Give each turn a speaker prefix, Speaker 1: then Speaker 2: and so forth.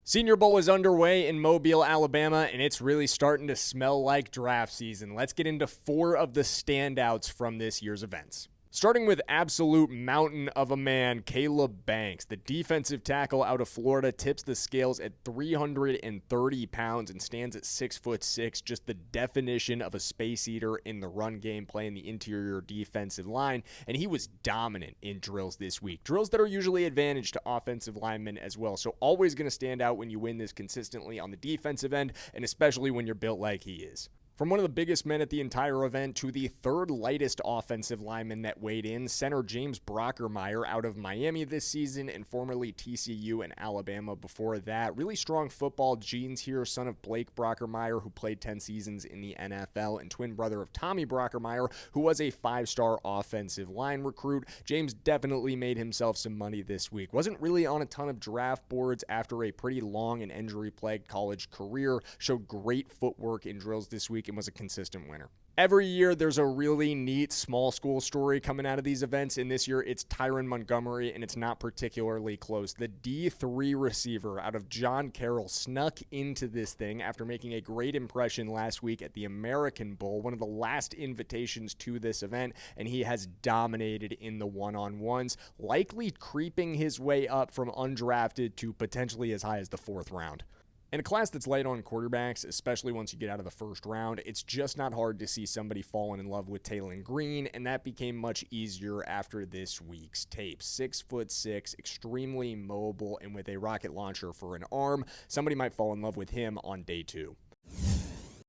Speaker 1: Senior Bowl is underway in Mobile, Alabama, and it's really starting to smell like draft season. Let's get into 4 of the standouts from this year's events. Starting with absolute mountain of a man, Caleb Banks. The defensive tackle out of Florida tips the scales at 330 pounds and stands at 6'6", just the definition of a space eater in the run game, playing the interior defensive line, and he was dominant in drills this week. Drills that are usually advantage to offensive linemen as well, so always going to stand out when you win this consistently on the defensive end, and especially when you're built like he is. From one of the biggest men at the entire event to the third lightest offensive lineman that weighed in, center James Brocker Meyer out of Miami this season and formerly TCU and Alabama before that. Really strong football genes here, son of Blake Brocker Meyer, who played 10 seasons in the NFL, and twin brother of Tommy Brocker Meyer, who was a 5-star offensive line recruit. James definitely made himself some money this week. Wasn't really on a ton of draft boards after a pretty long and injury-plagued college career. Showed great footwork in drills this week and was a consistent winner. Every year, there's a really neat small school story coming out of these events, and this year it's Tyron Montgomery, and it's not particularly close. The D3 receiver out of John Carroll snuck into this thing after making a great impression last week at the American Bowl, one of the last invitations to this event, and he has dominated in the one-on-ones, likely creeping his way up from undrafted to potentially as high as the 4th round. In a class that's light on quarterbacks, especially once you get out of the first round, it's just not hard to see somebody falling in love with Tailon Green, and that became much easier after this week's tape. 6'6", extremely mobile, and with a rocket launcher for an arm, somebody might fall in love with him on day 2.